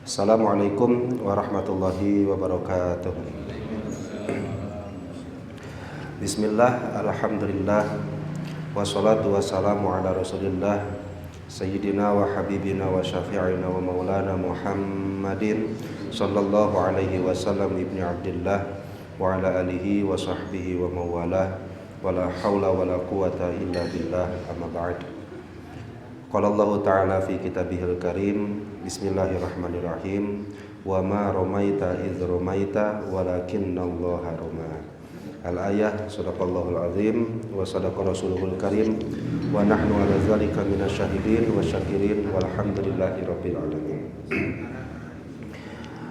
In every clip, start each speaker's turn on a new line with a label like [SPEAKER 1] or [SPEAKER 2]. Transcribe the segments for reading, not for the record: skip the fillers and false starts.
[SPEAKER 1] Assalamualaikum warahmatullahi wabarakatuh. Bismillah, alhamdulillah, wassalatu wassalamu ala rasulillah Sayyidina wa habibina wa syafi'ina wa maulana Muhammadin sallallahu alaihi wasallam ibni Abdillah wa ala alihi wa sahbihi wa mawalah wa la hawla wa la quwata illa billah, amma ba'd. Qala Allah ta'ala fi kitabihil karim, bismillahirrahmanirrahim, wa ma ramaita idh ramaita walakinnallaha rama. Al-ayah, sadaqallahul azim wa sadaqa rasuluhul karim wa nahnu ala zalika minasyahidin wa syakirin walhamdulillahi rabbil alamin.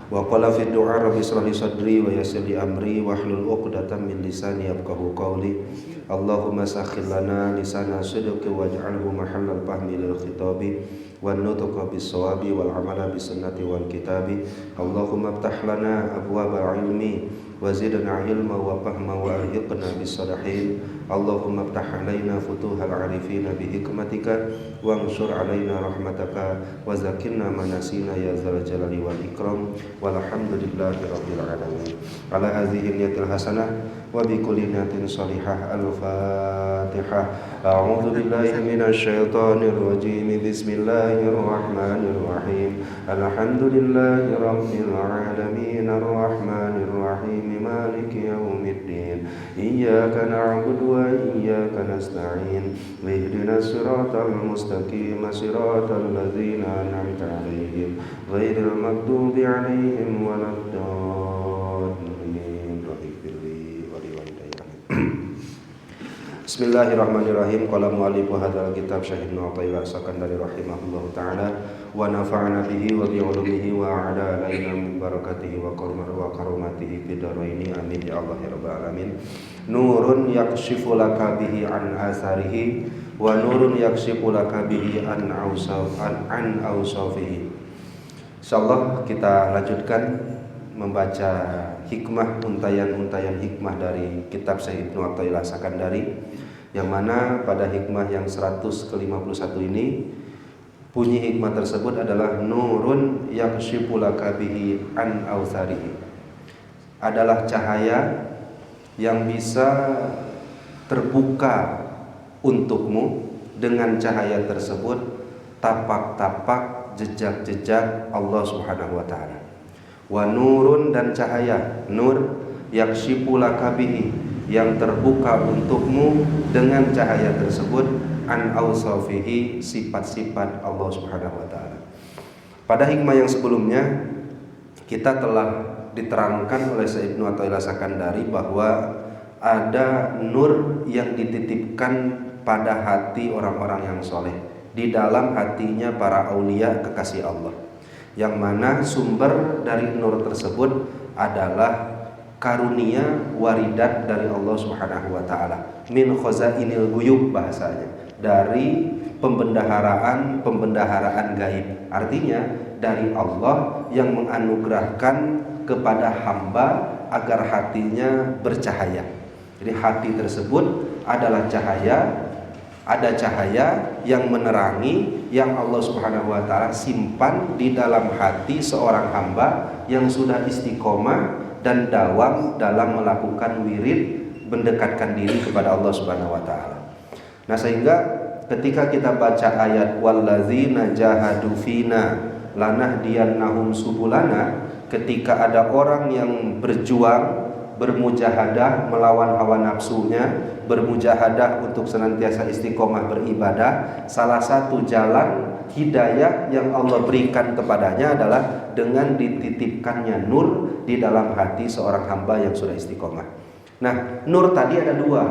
[SPEAKER 1] Wa qala fi du'a rabbi shrah li sadri wa yassir li amri wahlul 'uqdatam min lisani yafqahu qawli. Allahumma sakhkhir lana lisana sidqi waj'alhu mahallal fahmi lil khitabi wan nutqa bis shawabi wal amala bis sunnati wal kitabi. Allahumma iftah lana abwaaba ilmi wa zidna ilma wa fahma wa alhiqna bis salihin. Allahumma iftah alaina futuhal arifina bi hikmatika wa ansur alaina rahmataka wa zakkirna manasina ya dzal jalali wal ikram. Walhamdulillahi rabbil alamin. Ala hadhihi niyatil hasanah wa bi kulli niyatin salihah. Al-Fatihah. A'udzu billahi minasy syaithanir rajim. Bismillahirrahmanirrahim. Alhamdulillahi rabbil alamin arrahmanir rahim maliki yaumiddin. Iyyaka na'budu wa iyyaka nasta'in. Ihdinas siratal mustaqim, siratal ladzina an'amta 'alaihim ghairil maghdubi 'alaihim waladdallin. Bismillahirrahmanirrahim. Qala mu'allifu hadzal kitab Syahidna Athaillah Sakandari rahimahullahu ta'ala wa nafa'ana bihi wa bi 'ulumihi wa 'ala alaina min barakatihi wa karomatihi fid dharaini amin ya Allah ya rabbal alamin. Nurun yakshifu laka bihi an asarihi wa nurun yakshifu laka bihi an awsafihi. Insyaallah kita lanjutkan membaca hikmah, untayan-untayan hikmah dari kitab Syekh Ibnu Athaillah Sakandari, yang mana pada hikmah yang 100 ke-51 ini bunyi hikmah tersebut adalah nurun yakshifu laka bihi an awsarihi, adalah cahaya yang bisa terbuka untukmu dengan cahaya tersebut tapak-tapak jejak-jejak Allah Subhanahu wa taala. Wa nurun, dan cahaya nur yakshifu laka bihi, yang terbuka untukmu dengan cahaya tersebut an awsafihi, sifat-sifat Allah Subhanahu wa taala. Pada hikmah yang sebelumnya kita telah diterangkan oleh Syekh Ibnu Athaillah Sakandari bahwa ada nur yang dititipkan pada hati orang-orang yang soleh, di dalam hatinya para aulia kekasih Allah, yang mana sumber dari nur tersebut adalah karunia waridat dari Allah Subhanahu wa taala, min khazainil ghuyub, bahasanya dari pembendaharaan gaib. Artinya dari Allah yang menganugerahkan kepada hamba agar hatinya bercahaya. Jadi hati tersebut adalah cahaya, ada cahaya yang menerangi, yang Allah Subhanahu wa taala simpan di dalam hati seorang hamba yang sudah istiqomah dan dawam dalam melakukan wirid, mendekatkan diri kepada Allah Subhanahu wa taala. Nah, sehingga ketika kita baca ayat wallazina jahadu fina lanahdiyannahum subulana, ketika ada orang yang berjuang, bermujahadah melawan hawa nafsunya, bermujahadah untuk senantiasa istiqomah beribadah, salah satu jalan hidayah yang Allah berikan kepadanya adalah dengan dititipkannya nur di dalam hati seorang hamba yang sudah istiqomah. Nah, nur tadi ada dua.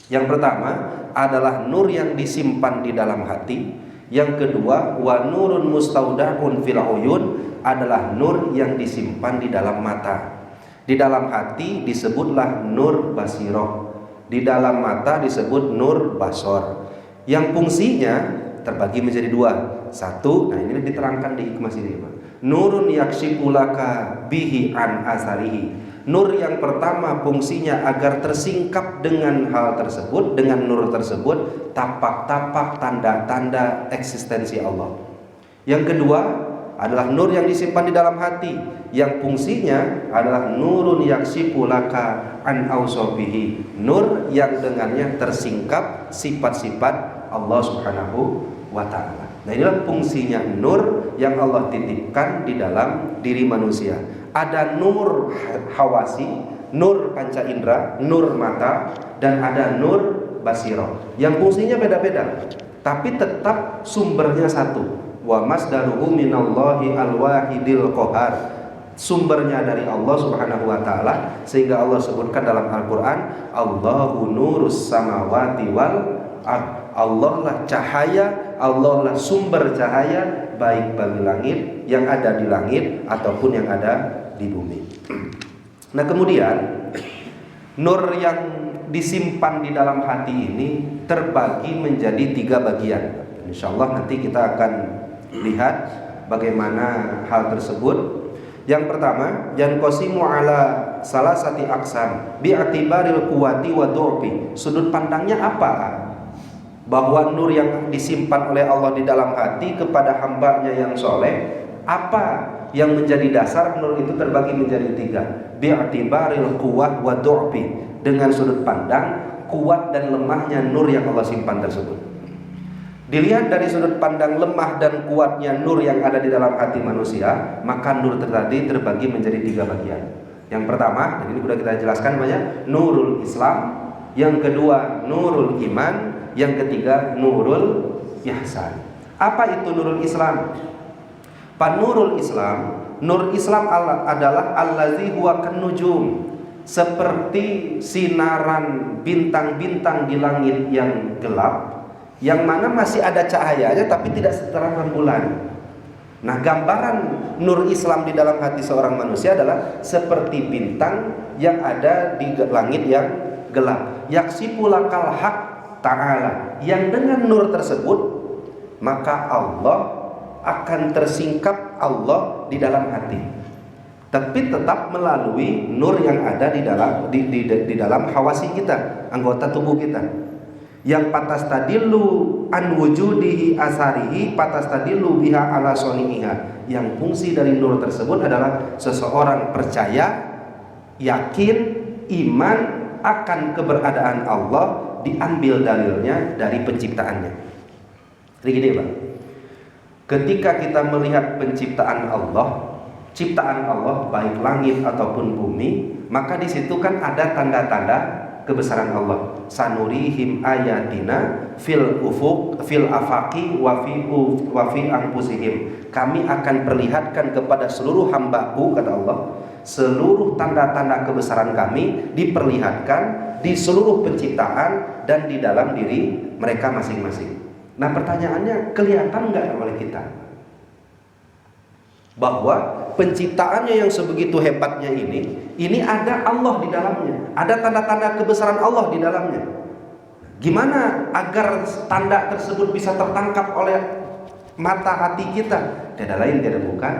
[SPEAKER 1] Yang pertama adalah nur yang disimpan di dalam hati. Yang kedua, wa nurun mustaudaun fil uyun, adalah nur yang disimpan di dalam mata. Di dalam hati disebutlah nur basiroh, di dalam mata disebut nur basor, yang fungsinya terbagi menjadi dua. Satu, nah ini diterangkan di hikmah sini, nurun yakshifu laka bihi an asarihi, Nur yang pertama fungsinya agar tersingkap dengan hal tersebut, dengan nur tersebut, tapak-tapak tanda-tanda eksistensi Allah. Yang kedua adalah nur yang disimpan di dalam hati, yang fungsinya adalah nurun yaksifu laka an ausofihi, nur yang dengannya tersingkap sifat-sifat Allah Subhanahu wa ta'ala. Nah, inilah fungsinya nur yang Allah titipkan di dalam diri manusia. Ada nur hawasi, nur panca indera, nur mata, dan ada nur basiro, yang fungsinya beda-beda, tapi tetap sumbernya satu. Wa masdaruhu minallahi al-wahidil qahar, sumbernya dari Allah Subhanahu wa ta'ala, sehingga Allah sebutkan dalam Al-Quran, Allahu nurus samawati wal ard. Allah lah cahaya, Allah lah sumber cahaya, baik bagi langit, yang ada di langit ataupun yang ada di bumi. Nah, kemudian nur yang disimpan di dalam hati ini terbagi menjadi 3 bagian. Insyaallah nanti kita akan lihat bagaimana hal tersebut. Yang pertama, yanqasimu ala salasati aqsam bi'atibaril quwwati wa du'fi. Sudut pandangnya apa? Bahwa nur yang disimpan oleh Allah di dalam hati kepada hambanya yang soleh, apa yang menjadi dasar nur itu terbagi menjadi 3. Bi'atibaril quwwah wa du'fi, dengan sudut pandang kuat dan lemahnya nur yang Allah simpan tersebut. Dilihat dari sudut pandang lemah dan kuatnya nur yang ada di dalam hati manusia, maka nur tadi terbagi menjadi 3 bagian. Yang pertama, dan ini sudah kita jelaskan banyak, nurul Islam. Yang kedua, nurul iman. Yang ketiga, nurul ihsan. Apa itu nurul Islam? Panurul Islam, nur Islam adalah allazi huwa kannujum, seperti sinaran bintang-bintang di langit yang gelap, yang mana masih ada cahayanya tapi tidak seterang rembulan. Nah, gambaran nur Islam di dalam hati seorang manusia adalah seperti bintang yang ada di langit yang gelap. Yaksifulakal haq ta'ala, yang dengan nur tersebut maka Allah akan tersingkap Allah di dalam hati, tapi tetap melalui nur yang ada di dalam hawasi kita, anggota tubuh kita, yang patastadillu an wujudihi asarihi patastadillu biha ala soni'iha, yang fungsi dari nur tersebut adalah seseorang percaya, yakin, iman akan keberadaan Allah, diambil dalilnya dari penciptaannya. Jadi gini, Pak, ketika kita melihat penciptaan Allah, ciptaan Allah baik langit ataupun bumi, maka di situ kan ada tanda-tanda kebesaran Allah. Sanurihim ayatina fil ufuq fil afaqi wa fi anfusihim. Kami akan perlihatkan kepada seluruh hamba-Ku, kata Allah, seluruh tanda-tanda kebesaran kami diperlihatkan di seluruh penciptaan dan di dalam diri mereka masing-masing. Nah, pertanyaannya, kelihatan nggak oleh kita bahwa penciptaannya yang sebegitu hebatnya ini ada Allah di dalamnya, ada tanda-tanda kebesaran Allah di dalamnya. Gimana agar tanda tersebut bisa tertangkap oleh mata hati kita? Tidak lain tidak bukan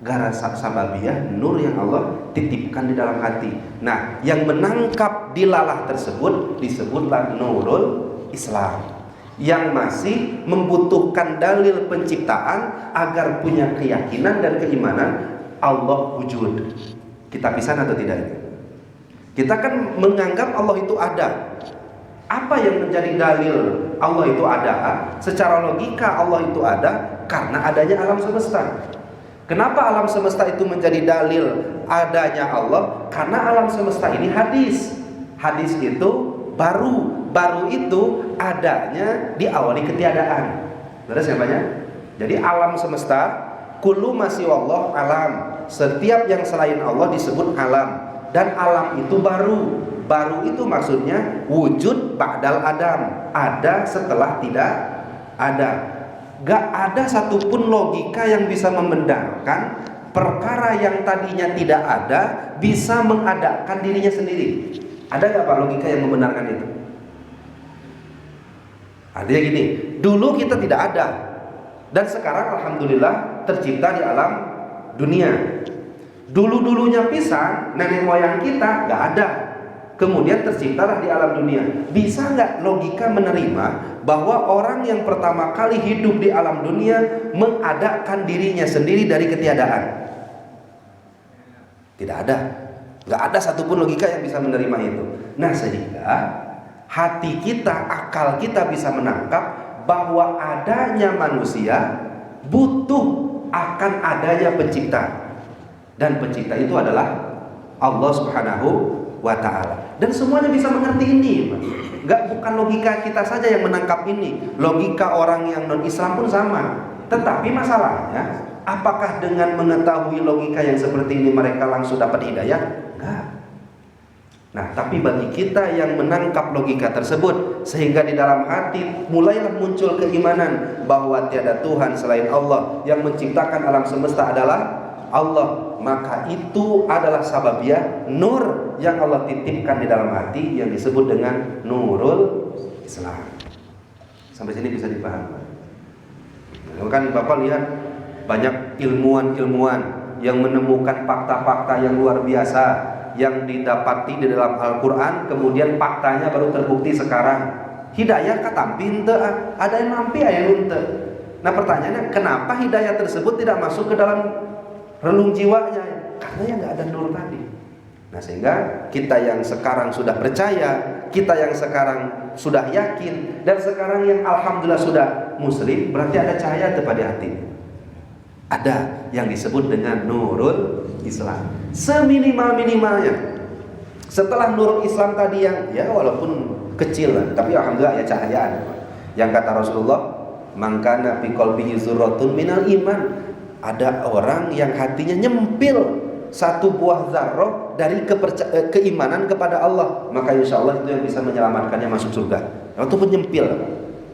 [SPEAKER 1] garasat sababiyah, nur yang Allah titipkan di dalam hati. Nah, yang menangkap dilalah tersebut disebutlah nurul Islam, yang masih membutuhkan dalil penciptaan agar punya keyakinan dan keimanan Allah wujud. Kita pisah atau tidak? Kita kan menganggap Allah itu ada. Apa yang menjadi dalil Allah itu ada? Secara logika Allah itu ada karena adanya alam semesta. Kenapa alam semesta itu menjadi dalil adanya Allah? Karena alam semesta ini hadis. Hadis itu baru itu adanya diawali ketiadaan. Terus ya banyak. Jadi alam semesta, kullu masih Allah alam. Setiap yang selain Allah disebut alam, dan alam itu baru. Baru itu maksudnya wujud ba'dal adam, ada setelah tidak ada. Gak ada satupun logika yang bisa membenarkan perkara yang tadinya tidak ada bisa mengadakan dirinya sendiri. Ada gak Pak logika yang membenarkan itu? Artinya gini, dulu kita tidak ada, dan sekarang alhamdulillah tercipta di alam dunia. Dulu-dulunya pisan nenek moyang kita nggak ada, kemudian terciptalah di alam dunia. Bisa nggak logika menerima bahwa orang yang pertama kali hidup di alam dunia mengadakan dirinya sendiri dari ketiadaan? Tidak ada. Nggak ada satupun logika yang bisa menerima itu. Nah, sehingga hati kita, akal kita bisa menangkap bahwa adanya manusia butuh akan adanya pencipta. Dan pencipta itu adalah Allah Subhanahu wa ta'ala. Dan semuanya bisa mengerti ini, bukan logika kita saja yang menangkap ini, logika orang yang non-Islam pun sama. Tetapi masalahnya, apakah dengan mengetahui logika yang seperti ini mereka langsung dapat hidayah? Enggak. Nah, tapi bagi kita yang menangkap logika tersebut, sehingga di dalam hati mulailah muncul keimanan bahwa tiada Tuhan selain Allah, yang menciptakan alam semesta adalah Allah, maka itu adalah sababiah nur yang Allah titipkan di dalam hati yang disebut dengan nurul Islam. Sampai sini bisa dipahami. Kan Bapak lihat banyak ilmuwan-ilmuwan yang menemukan fakta-fakta yang luar biasa yang didapati di dalam Al-Quran, kemudian faktanya baru terbukti sekarang. Hidayah katampi henteu, ada yang mampi, ada yang henteu. Nah, pertanyaannya, kenapa hidayah tersebut tidak masuk ke dalam relung jiwanya? Karena yang nggak ada nur tadi. Nah, sehingga kita yang sekarang sudah percaya, kita yang sekarang sudah yakin, dan sekarang yang alhamdulillah sudah muslim, berarti ada cahaya pada hati. Ada yang disebut dengan nurul Islam. Seminimal-minimalnya, setelah nurul Islam tadi yang ya walaupun kecil lah, tapi alhamdulillah ya cahayaan. Yang kata Rasulullah, "Man kana fi qalbihi dzurratun minal iman." Ada orang yang hatinya nyempil satu buah zarrah dari keimanan kepada Allah, maka insya Allah itu yang bisa menyelamatkannya masuk surga. Walaupun nyempil.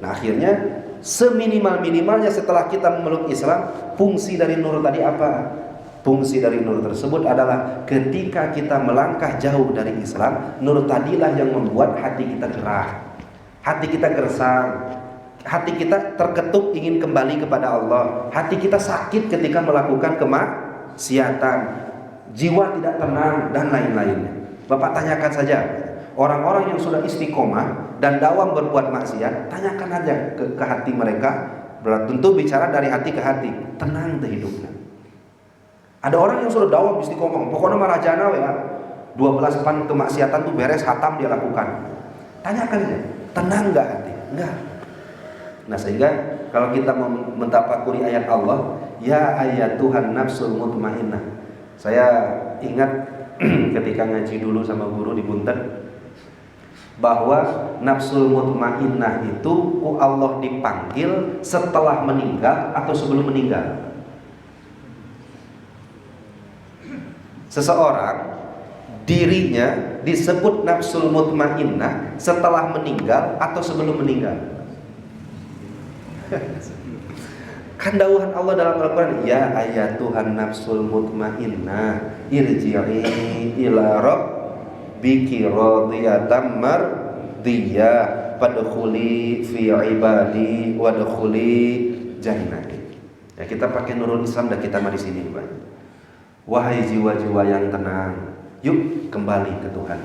[SPEAKER 1] Nah, akhirnya seminimal-minimalnya setelah kita memeluk Islam, fungsi dari nur tadi apa? Fungsi dari nur tersebut adalah ketika kita melangkah jauh dari Islam, nur tadilah yang membuat hati kita gerah, hati kita gersang, hati kita terketuk ingin kembali kepada Allah, hati kita sakit ketika melakukan kemaksiatan, jiwa tidak tenang, dan lain-lainnya. Bapak tanyakan saja orang-orang yang sudah istiqomah dan dawam berbuat maksiat, tanyakan aja ke hati mereka. Tentu bicara dari hati ke hati, tenang hidupnya. Ada orang yang sudah dawam istiqomah, pokoknya marajana ya, 12 pan kemaksiatan tuh beres, khatam dia lakukan. Tanyakan aja, tenang nggak hati? Enggak. Nah, sehingga kalau kita mentafakuri ayat Allah, ya ayat Tuhan nafsul mutmainnah. Saya ingat ketika ngaji dulu sama guru di Bunten, bahwa nafsul mutmainnah itu Allah dipanggil setelah meninggal atau sebelum meninggal. Seseorang dirinya disebut nafsul mutmainnah setelah meninggal atau sebelum meninggal. Kan dawuhan Allah dalam Al-Quran, ya ayat Tuhan nafsul mutmainnah irji'i ila rabbiki radiyatan mardiyah fadkhuli fi ibadi wadkhuli jannati. Ya, kita pakai nurul Islam dan kita mari sini, Pak. Wahai jiwa-jiwa yang tenang, yuk kembali ke Tuhan.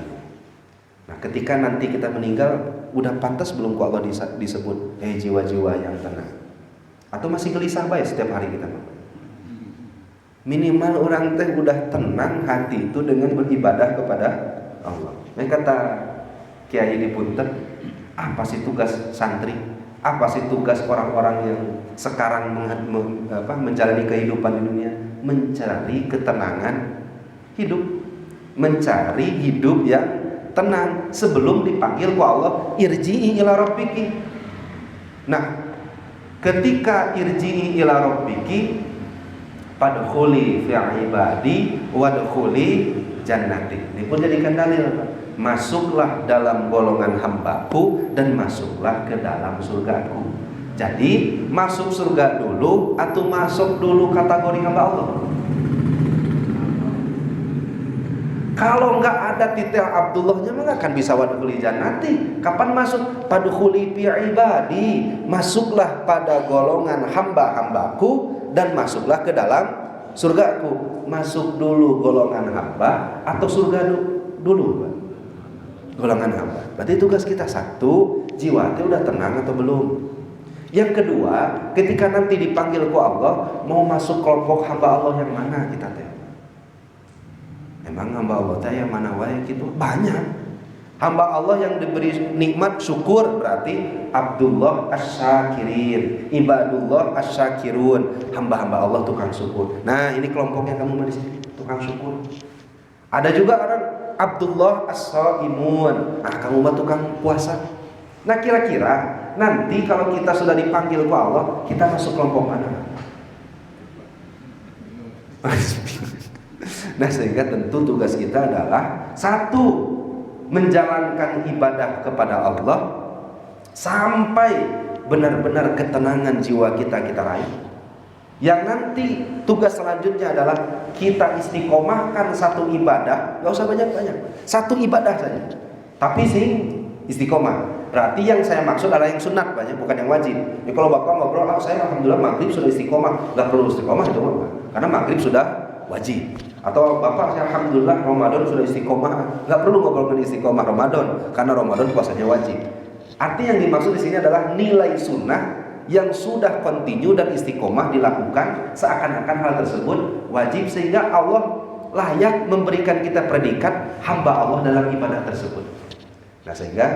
[SPEAKER 1] Nah, ketika nanti kita meninggal, udah pantas belum kok Allah disebut jiwa-jiwa yang tenang? Atau masih gelisah baik setiap hari kita? Minimal orang teh udah tenang hati itu dengan beribadah kepada Allah. Nah, kata Kiai di Punten, apa sih tugas santri? Apa sih tugas orang-orang yang sekarang menjalani kehidupan di dunia? Mencari ketenangan hidup, mencari hidup yang tenang sebelum dipanggil ku Allah, irji'i ila rabbiki. Nah, ketika irji'i ila rabbiki, fadkhuli fi ibadi wadkhuli jannati. Ini pun jadikan dalil, masuklah dalam golongan hambaku dan masuklah ke dalam surgaku. Jadi masuk surga dulu atau masuk dulu kategori hamba Allah? Kalau enggak ada titel Abdullahnya mah enggak akan bisa wadkhuli jannati. Kapan masuk? Fadkhuli fi ibadi, masuklah pada golongan hamba-hambaku dan masuklah ke dalam surgaku, masuk dulu golongan hamba atau surga dulu, Pak? Golongan hamba. Berarti tugas kita satu, jiwa itu udah tenang atau belum? Yang kedua, ketika nanti dipanggil ku Allah, mau masuk kelompok hamba Allah yang mana kita teh? Emang hamba Allah teh yang mana wae gitu? Banyak. Hamba Allah yang diberi nikmat syukur berarti Abdullah Asy-Syakirin, Ibadullah Asy-Syakirun, hamba-hamba Allah tukang syukur. Nah, ini kelompoknya kamu di sini, tukang syukur. Ada juga orang Abdullah As-Shaimun. Nah, kamu mah tukang puasa. Nah, kira-kira nanti kalau kita sudah dipanggil ke Allah, kita masuk kelompok mana? Nah, sehingga tentu tugas kita adalah satu, menjalankan ibadah kepada Allah sampai benar-benar ketenangan jiwa kita raih. Yang nanti tugas selanjutnya adalah kita istiqomahkan satu ibadah, gak usah banyak-banyak, satu ibadah saja, tapi sing istiqomah. Berarti yang saya maksud adalah yang sunat banyak, bukan yang wajib. Jadi kalau bapak ngobrol, saya alhamdulillah maghrib sudah istiqomah, gak perlu istiqomah itu bapak, karena maghrib sudah wajib. Atau bapak saya alhamdulillah Ramadan sudah istiqomah, nggak perlu ngobrolin istiqomah Ramadan karena Ramadan puasanya wajib. Arti yang dimaksud di sini adalah nilai sunnah yang sudah kontinu dan istiqomah dilakukan seakan-akan hal tersebut wajib, sehingga Allah layak memberikan kita predikat hamba Allah dalam ibadah tersebut. Nah, sehingga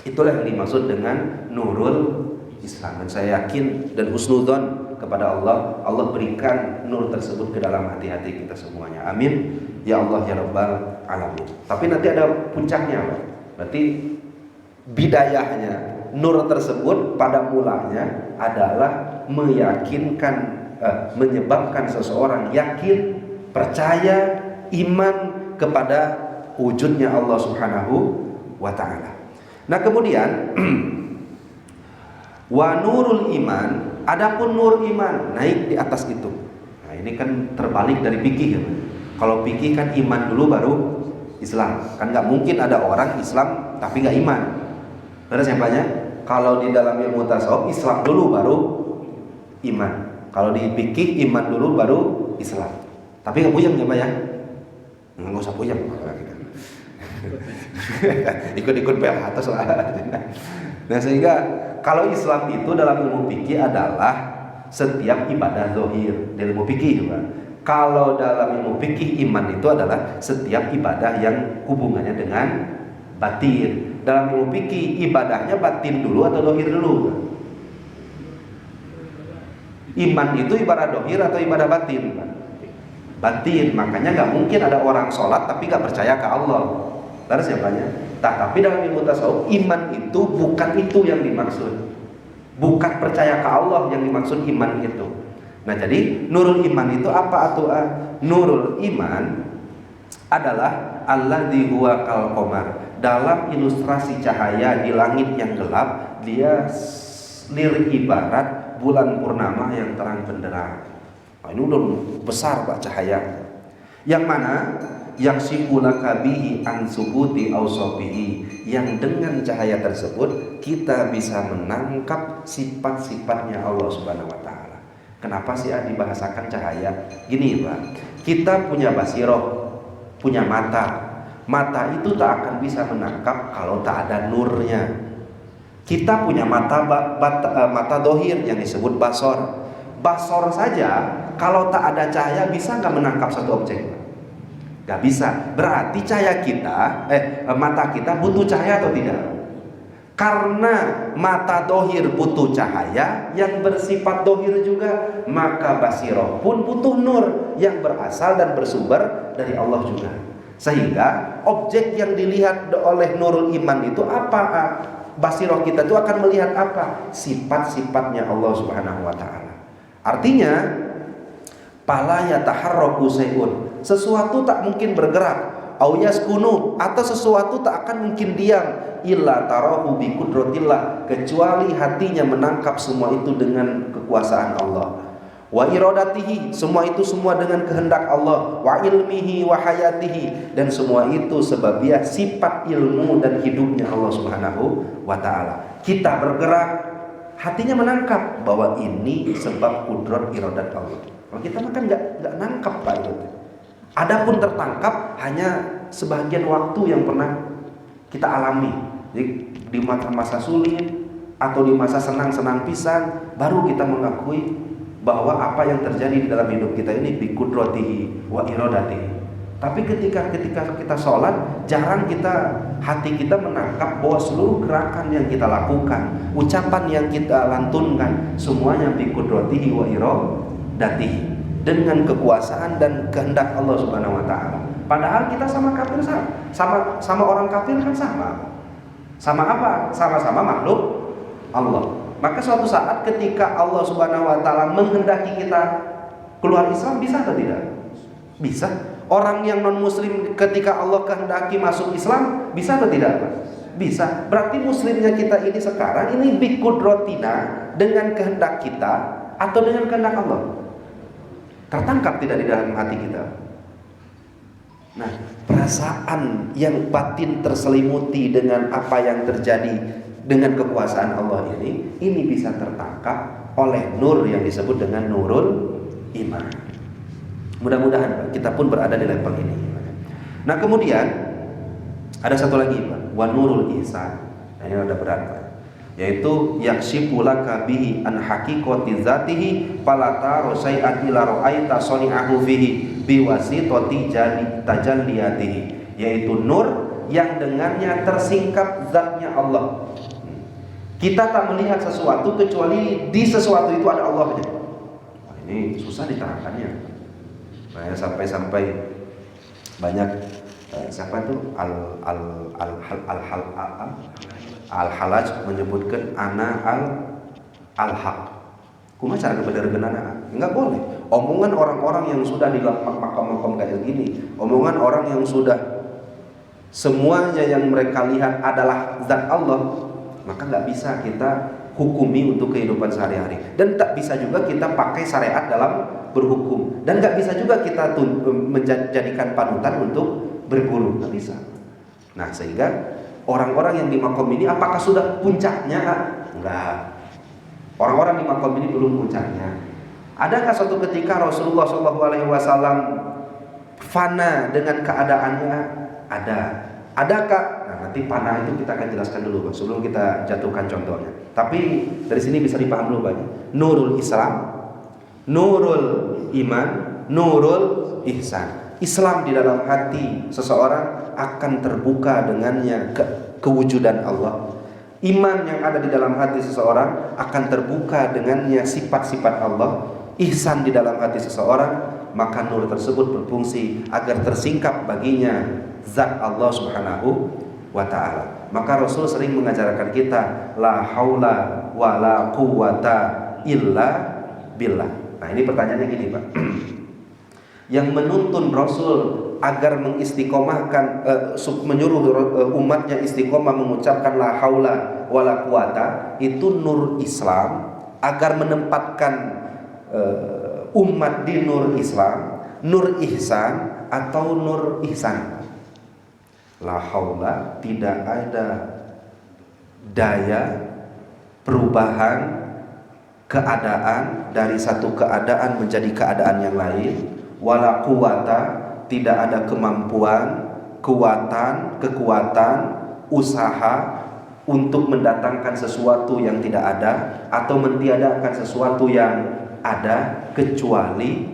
[SPEAKER 1] itulah yang dimaksud dengan nurul Islam. Dan saya yakin dan husnudzon kepada Allah, Allah berikan nur tersebut ke dalam hati-hati kita semuanya. Amin ya Allah ya Rabbal Alamin. Tapi nanti ada puncaknya, Pak. Berarti bidayahnya nur tersebut pada mulanya adalah meyakinkan, menyebabkan seseorang yakin, percaya, iman kepada wujudnya Allah Subhanahu wa Ta'ala. Nah, kemudian wa nurul iman, adapun nur iman naik di atas itu. Nah, ini kan terbalik dari fikih ya. Kalau fikih kan iman dulu baru Islam. Kan nggak mungkin ada orang Islam tapi nggak iman. Benar siapanya? Kalau di dalam ilmu tasawuf Islam dulu baru iman. Kalau di fikih iman dulu baru Islam. Tapi nggak puyeng ya Pak ya? Nggak usah puyeng. Ikut-ikut PLH atas lah. Nah, sehingga kalau Islam itu dalam ilmu fikih adalah setiap ibadah zahir, dalam ilmu fikih juga. Kalau dalam ilmu fikih iman itu adalah setiap ibadah yang hubungannya dengan batin. Dalam ilmu fikih ibadahnya batin dulu atau zahir dulu? Iman itu ibadah zahir atau ibadah batin? Batin. Makanya nggak mungkin ada orang sholat tapi nggak percaya ke Allah. Lalu siapanya? Tapi dalam ilmu tasawuf iman itu bukan itu yang dimaksud, bukan percaya ke Allah yang dimaksud iman itu. Nah, jadi nurul iman itu apa tuh? Nurul iman adalah alladzi huwa kal qamar. Dalam ilustrasi cahaya di langit yang gelap, dia ibarat bulan purnama yang terang benderang. Nah, ini udah besar Pak cahaya. Yang mana? Yang sifulaka bihi an subuti awsabihi, yang dengan cahaya tersebut kita bisa menangkap sifat-sifatnya Allah Subhanahu wa Ta'ala. Kenapa sih dibahasakan cahaya? Gini Pak, kita punya basiroh, punya mata. Mata itu tak akan bisa menangkap kalau tak ada nurnya. Kita punya mata dohir yang disebut basor. Basor saja kalau tak ada cahaya bisa nggak menangkap satu objek? Gak bisa. Berarti cahaya kita, mata kita butuh cahaya atau tidak? Karena mata dohir butuh cahaya yang bersifat dohir juga, maka basiroh pun butuh nur yang berasal dan bersumber dari Allah juga. Sehingga objek yang dilihat oleh nurul iman itu apa? Basiroh kita itu akan melihat apa? Sifat-sifatnya Allah Subhanahu wa Ta'ala. Artinya pala yataharraku sayun, sesuatu tak mungkin bergerak, au yaskunu, atau sesuatu tak akan mungkin diam, illa tarahu bi qudratillah, kecuali hatinya menangkap semua itu dengan kekuasaan Allah. Wa iradatihi, semua itu semua dengan kehendak Allah. Wa ilmihi wa hayatihi, dan semua itu sebabnya sifat ilmu dan hidupnya Allah Subhanahu wa Ta'ala. Kita bergerak, hatinya menangkap bahwa ini sebab kudrat iradat Allah. Kalau kita makan nggak nangkap Pak itu. Adapun tertangkap hanya sebagian waktu yang pernah kita alami. Jadi di masa sulit atau di masa senang-senang pisan, baru kita mengakui bahwa apa yang terjadi di dalam hidup kita ini bi qudratihi wa iradatihi. Tapi ketika kita sholat, jarang hati kita menangkap bahwa seluruh gerakan yang kita lakukan, ucapan yang kita lantunkan, semuanya bi qudratihi wa iradatihi, dengan kekuasaan dan kehendak Allah Subhanahu wa taala. Padahal kita sama kafir sama orang kafir kan sama. Sama apa? Sama-sama makhluk Allah. Maka suatu saat ketika Allah Subhanahu wa taala menghendaki kita keluar Islam, bisa atau tidak? Bisa. Orang yang non muslim ketika Allah kehendaki masuk Islam, bisa atau tidak? Bisa. Berarti muslimnya kita ini sekarang ini bi qudratina, dengan kehendak kita atau dengan kehendak Allah? Tertangkap tidak di dalam hati kita? Nah, perasaan yang batin terselimuti dengan apa yang terjadi dengan kekuasaan Allah ini bisa tertangkap oleh nur yang disebut dengan nurul iman. Mudah-mudahan kita pun berada di level ini. Nah, kemudian ada satu lagi Pak, wa nurul ihsan. Nah, ini ada berat Pak. Yaitu yakshifu laka bihi an haqiqati dzatihi fala taru syai'an illa ra'aita sani'ahu fihi biwasitati tajalliyatihi, yaitu nur yang dengannya tersingkap zatnya Allah. Kita tak melihat sesuatu kecuali di sesuatu itu ada Allahnya. Ini susah diterangkannya. Nah, sampai banyak siapa itu Al-Halaj menyebutkan ana al-haq. Kumaha cara kebenaran? Enggak boleh. Omongan orang-orang yang sudah di makam-makam kayak gini, omongan orang yang sudah semuanya yang mereka lihat adalah zat Allah, maka nggak bisa kita hukumi untuk kehidupan sehari-hari, dan tak bisa juga kita pakai syariat dalam berhukum, dan nggak bisa juga kita menjadikan panutan untuk berguru, nggak bisa. Nah, sehingga orang-orang yang di makom ini apakah sudah puncaknya? Enggak. Orang-orang di makom ini belum puncaknya. Adakah suatu ketika Rasulullah SAW fana dengan keadaannya? Ada. Adakah? Nah, nanti fana itu kita akan jelaskan dulu Pak, sebelum kita jatuhkan contohnya. Tapi dari sini bisa dipaham dulu Pak. Nurul Islam, nurul iman, nurul ihsan. Islam di dalam hati seseorang akan terbuka dengannya kewujudan Allah. Iman yang ada di dalam hati seseorang akan terbuka dengannya sifat-sifat Allah. Ihsan di dalam hati seseorang, maka nur tersebut berfungsi agar tersingkap baginya zat Allah Subhanahu wa ta'ala. Maka Rasul sering mengajarkan kita la haula wa la quwata illa billah. Nah, ini pertanyaannya gini Pak. Yang menuntun Rasul agar mengistiqomahkan, menyuruh umatnya istiqomah mengucapkan la haula wala quwata, itu nur Islam, agar menempatkan umat di nur Islam, nur ihsan atau nur ihsan. La haula, tidak ada daya perubahan keadaan dari satu keadaan menjadi keadaan yang lain. Wala quwata, tidak ada kemampuan, kekuatan, usaha untuk mendatangkan sesuatu yang tidak ada atau mentiadakan sesuatu yang ada, kecuali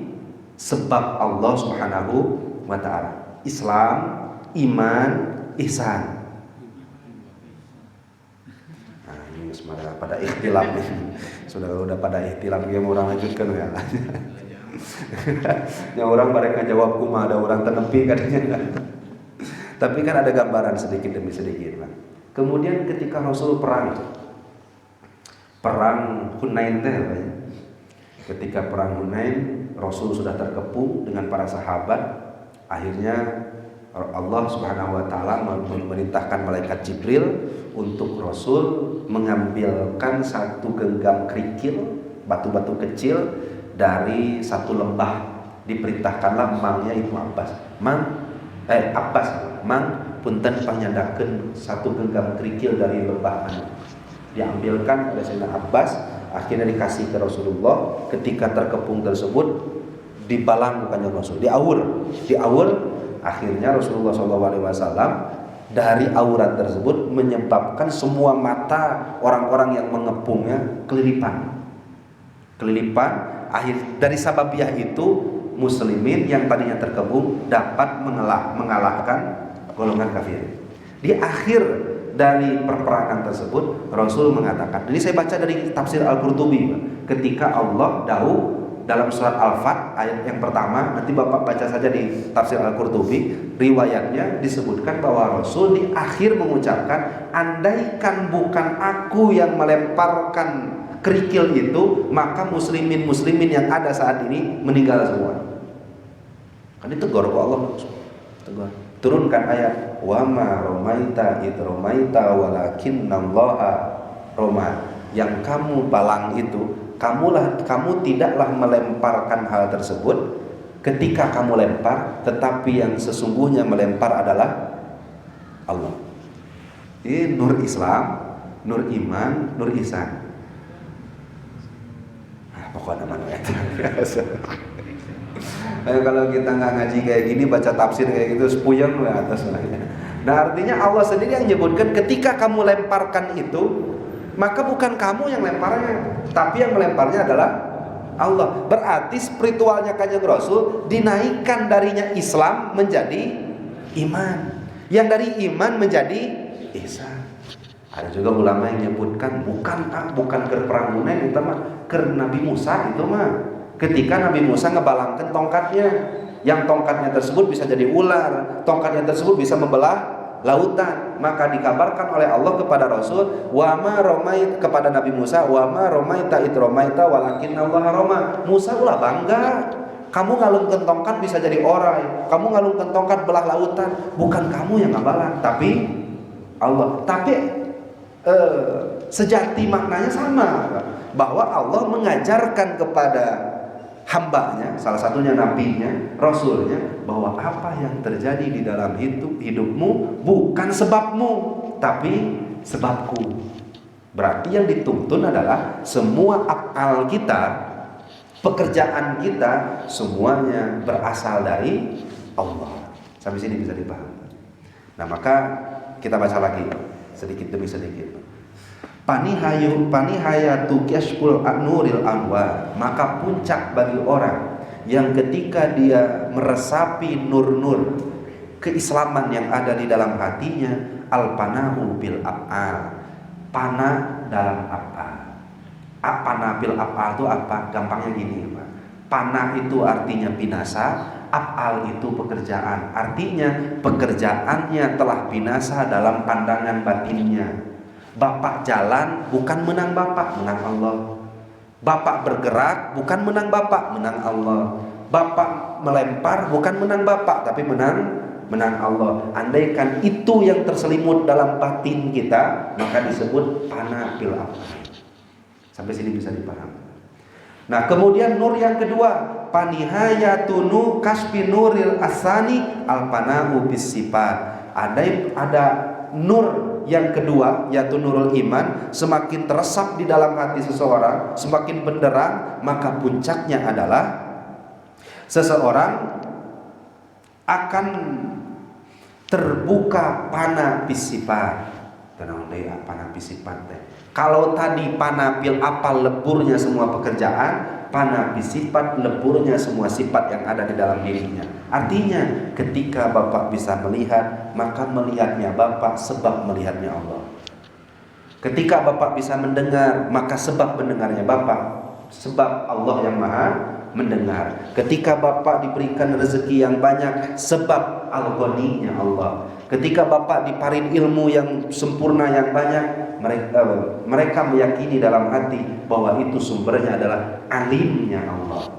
[SPEAKER 1] sebab Allah Subhanahu wa ta'ala. Islam, iman, ihsan. Nah, ini sudah pada ikhtilaf nih. Sudah pada ikhtilaf, dia mau orang lanjutkan ya. Yang orang mereka jawab kuma, ada orang tenepi katanya. Tapi kan ada gambaran sedikit demi sedikit. Kemudian ketika Rasul perang Hunain teh, ketika perang Hunain, Rasul sudah terkepung dengan para sahabat. Akhirnya Allah Subhanahu wa ta'ala memerintahkan malaikat Jibril untuk Rasul mengambilkan satu genggam kerikil, batu-batu kecil dari satu lembah. Diperintahkanlah mangnya Ibnu Abbas, punten panyandakeun satu genggam kerikil dari lembah mana. Diambilkan oleh Sayyidina Abbas. akhirnya dikasih ke Rasulullah. Ketika terkepung tersebut dibalang kanjeng Rasul, diaur, akhirnya Rasulullah SAW dari aurat tersebut menyebabkan semua mata orang-orang yang mengepungnya kelilipan. Akhir dari sababiah itu muslimin yang tadinya terkepung dapat mengalahkan golongan kafir. Di akhir dari perperangan tersebut Rasul mengatakan, ini saya baca dari tafsir Al-Qurtubi, ketika Allah dahulu dalam surat Al-Fat ayat yang pertama, nanti Bapak baca saja di tafsir Al-Qurtubi, riwayatnya disebutkan bahwa Rasul di akhir mengucapkan, andaikan bukan aku yang melemparkan kerikil itu, maka muslimin yang ada saat ini meninggal semua. Kan itu tegur Allah, tegur. Turunkan ayat wa ma romaita id romaita walakinnallaha roma. Yang kamu balang itu, kamu tidaklah melemparkan hal tersebut ketika kamu lempar, tetapi yang sesungguhnya melempar adalah Allah. Ini nur Islam, nur iman, nur ihsan. Pokoknya mana ya. Kalau kita nggak ngaji kayak gini, baca tafsir kayak gitu, sepuyeng lah atas lah. Nah artinya Allah sendiri yang menyebutkan ketika kamu lemparkan itu, maka bukan kamu yang lemparnya, tapi yang melemparnya adalah Allah. Berarti spiritualnya kanjeng Rasul dinaikkan darinya Islam menjadi iman, yang dari iman menjadi ihsan. Ada juga ulama yang menyebutkan bukan ke perang Hunain itu mah, ke Nabi Musa itu mah. Ketika Nabi Musa ngebalangkan tongkatnya, yang tongkatnya tersebut bisa jadi ular, tongkatnya tersebut bisa membelah lautan, maka dikabarkan oleh Allah kepada Rasul, wa ma romait, kepada Nabi Musa, wa ma romaita id romaita walakinnallaha roma. Musa ulah bangga, kamu ngalungkeun tongkat bisa jadi orai, kamu ngalungkeun tongkat belah lautan, bukan kamu yang ngabalang, tapi Allah. Tapi sejati maknanya sama, bahwa Allah mengajarkan kepada hambanya, salah satunya nabinya, rasulnya, bahwa apa yang terjadi di dalam hidupmu bukan sebabmu, tapi sebabku. Berarti yang dituntun adalah semua afal kita, pekerjaan kita, semuanya berasal dari Allah. Sampai sini bisa dipahami. Nah maka kita baca lagi sedikit demi sedikit. Panihayatu kashful nuril anwar, maka puncak bagi orang yang ketika dia meresapi nur-nur keislaman yang ada di dalam hatinya, al-panahu bil af'al, panah dalam af'al. Panah bil af'al itu apa? Gampangnya gini, Pak. Panah itu artinya binasa, af'al itu pekerjaan. Artinya pekerjaannya telah binasa dalam pandangan batinnya. Bapak jalan bukan menang Bapak, menang Allah. Bapak bergerak bukan menang Bapak, menang Allah. Bapak melempar bukan menang Bapak, tapi menang Allah. Andaikan itu yang terselimut dalam batin kita, maka disebut panah bil af'al. Sampai sini bisa dipahami. Nah kemudian nur yang kedua, panihayatunu kasfi nuril asani al-panahu bis sifat. Ada nur yang kedua, yaitu nurul iman, semakin teresap di dalam hati seseorang, semakin benderang, maka puncaknya adalah seseorang akan terbuka panah bisifat. Tenang deh, panah bisifat deh. Kalau tadi panah bil apal leburnya semua pekerjaan, panah bisifat leburnya semua sifat yang ada di dalam dirinya. Artinya ketika Bapak bisa melihat, maka melihatnya Bapak sebab melihatnya Allah. Ketika Bapak bisa mendengar, maka sebab mendengarnya Bapak sebab Allah yang maha mendengar. Ketika Bapak diberikan rezeki yang banyak, sebab al-ghaninya Allah. Ketika Bapak diparin ilmu yang sempurna yang banyak, mereka meyakini dalam hati bahwa itu sumbernya adalah alimnya Allah.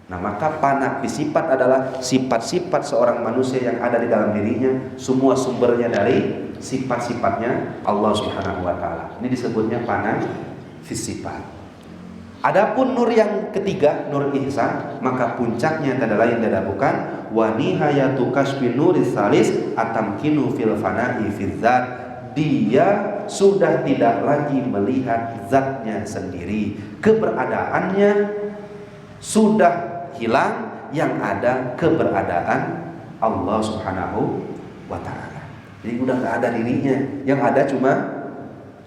[SPEAKER 1] Nah maka panah bisifat adalah sifat-sifat seorang manusia yang ada di dalam dirinya, semua sumbernya dari sifat-sifatnya Allah Subhanahu wa taala. Ini disebutnya panah bisifat. Adapun nur yang ketiga, nur ihsan, maka puncaknya tidak lain tidak bukan wa nihayatu kasfi nuris salis atamkinu fil fana'i fil dzat. Dia sudah tidak lagi melihat zatnya sendiri. Keberadaannya sudah hilang, yang ada keberadaan Allah Subhanahu wa ta'ala. Jadi udah nggak ada dirinya, yang ada cuma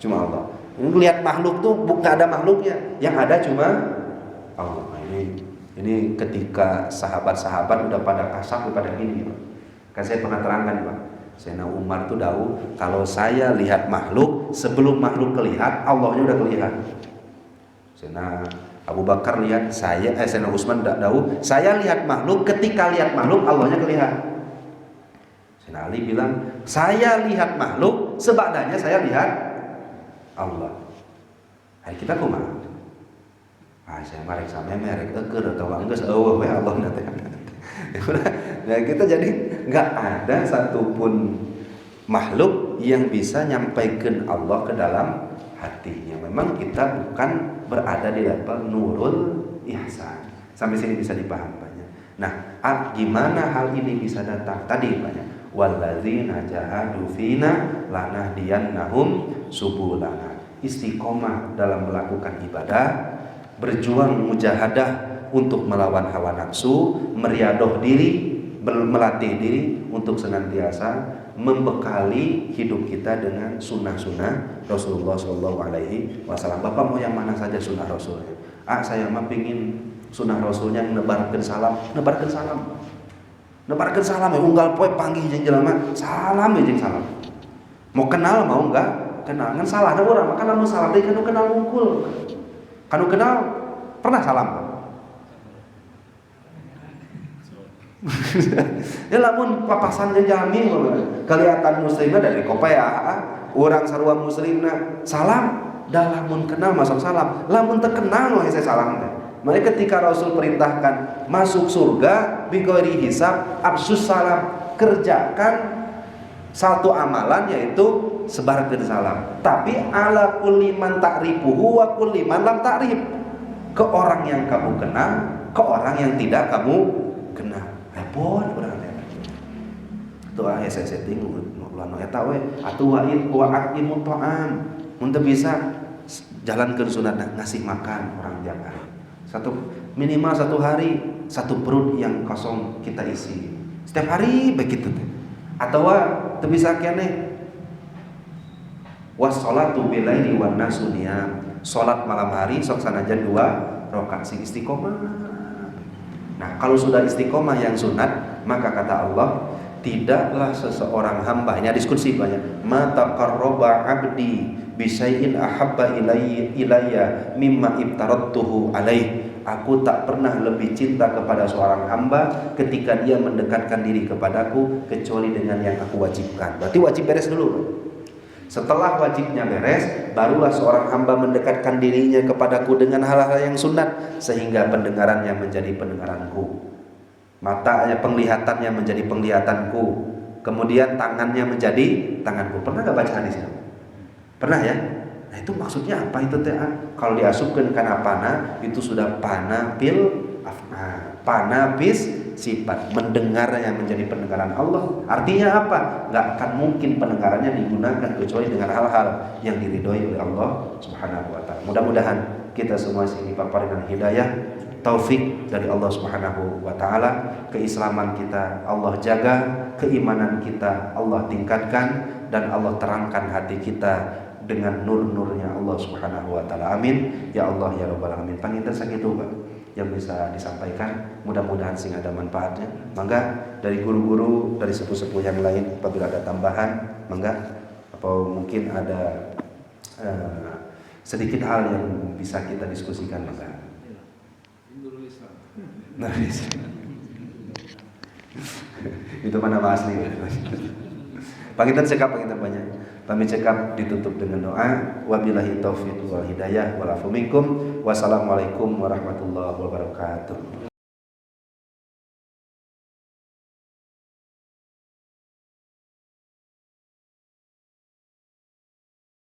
[SPEAKER 1] Allah. Lihat makhluk tuh nggak ada makhluknya, yang ada cuma Allah. Ini ketika sahabat-sahabat udah pada kasar, udah pada gini, Pak. Kan saya pernah terangkan, Pak. Sayyidina Umar tuh tahu kalau saya lihat makhluk, sebelum makhluk kelihatan, Allahnya udah kelihatan. Sayyidina Abu Bakar lihat Sayyidina Utsman tahu saya lihat makhluk, ketika lihat makhluk Allahnya kelihatan. Sayyidina Ali bilang saya lihat makhluk, sebadanya saya lihat Allah. Hai kita kumaha? Saya marek sampe merek eukeur atau geus eueuh we Allah nanti. Nah kita jadi nggak ada satupun makhluk yang bisa nyampaikan Allah ke dalam hatinya. Memang kita bukan berada di level nurul ihsan. Sampai sini bisa dipahami banyak. Nah, gimana hal ini bisa datang? Tadi banyak. Walladzina jahadu fina lanahdiyannahum subulana. Istiqomah dalam melakukan ibadah, berjuang mujahadah untuk melawan hawa nafsu, meriadoh diri, melatih diri untuk senantiasa membekali hidup kita dengan sunnah-sunnah Rasulullah SAW. Bapak mau yang mana saja sunnah Rasulnya? Saya mah pingin sunnah Rasulnya nebarkeun salam, nebarkeun salam. Nebarkeun salam ya unggal poe panggih jeung jelema, salam jeung salam. Mau kenal mau enggak? Kenal. Ngan salahna urang mah kan lamun salam deui kanu kenal wungkul. Kanu kenal pernah salam. Ya lamun papasan jami kelihatan muslimna dari kopea orang sarua muslimna salam dah lamun kenal masuk salam, lamun terkenal mah saya salam teh. Makanya ketika Rasul perintahkan masuk surga bighairi hisab absus salam, kerjakan satu amalan yaitu sebarkeun salam. Tapi ala kulli man ta'rifuhu wa kulli man lam ta'rif. Ke orang yang kamu kenal, ke orang yang tidak kamu kenal. Repot urang teh. Tuh saya setting ulah nu eta we atuh wa aqimu ta'am. Mun teu bisa jalankeun sunatna ngasih makan orang tiap hari. Minimal satu hari satu perut yang kosong kita isi. Setiap hari begitu teh. Atawa teu bisa keneh wassalatu bilaili wan nasu niyam. Salat malam hari sok sanajan 2 rakaat sing istiqomah. Nah, kalau sudah istiqomah yang sunat, maka kata Allah, tidaklah seseorang hambanya diskusi banyak. Ma taqarraba 'abdi bi syai'in ahabba ilayya mimma ibtaradtuhu alaih. Aku tak pernah lebih cinta kepada seorang hamba ketika dia mendekatkan diri kepadaku kecuali dengan yang aku wajibkan. Berarti wajib beres dulu. Setelah wajibnya beres, barulah seorang hamba mendekatkan dirinya kepadaku dengan hal-hal yang sunat sehingga pendengarannya menjadi pendengaranku, matanya penglihatannya menjadi penglihatanku, kemudian tangannya menjadi tanganku. Pernah gak baca hadis itu? Pernah ya? Nah itu maksudnya apa itu teh? Kalau diasupkan kana pana itu sudah pana pil afna, pana bis sifat, mendengarnya menjadi pendengaran Allah. Artinya apa? Gak akan mungkin pendengarannya digunakan kecuali dengan hal-hal yang diridhoi oleh Allah Subhanahu wa ta'ala. Mudah-mudahan kita semua sini paparingan hidayah, taufik dari Allah Subhanahu wa ta'ala. Keislaman kita Allah jaga, keimanan kita Allah tingkatkan, dan Allah terangkan hati kita dengan nur-nurnya Allah Subhanahu wa ta'ala. Amin ya Allah ya rabbal alamin. Panginten sakitu Pak yang bisa disampaikan, mudah-mudahan sing ada manfaatnya. Mangga dari guru-guru, dari sepuh-sepuh yang lain apabila ada tambahan, mangga, atau mungkin ada sedikit hal yang bisa kita diskusikan, mangga. Nah, itu mana asli. Pangitan cekap, pangitan banyak. Kami cekap ditutup dengan doa. Wabillahi taufiq wal hidayah wal afu minkum. Wassalamualaikum warahmatullahi wabarakatuh.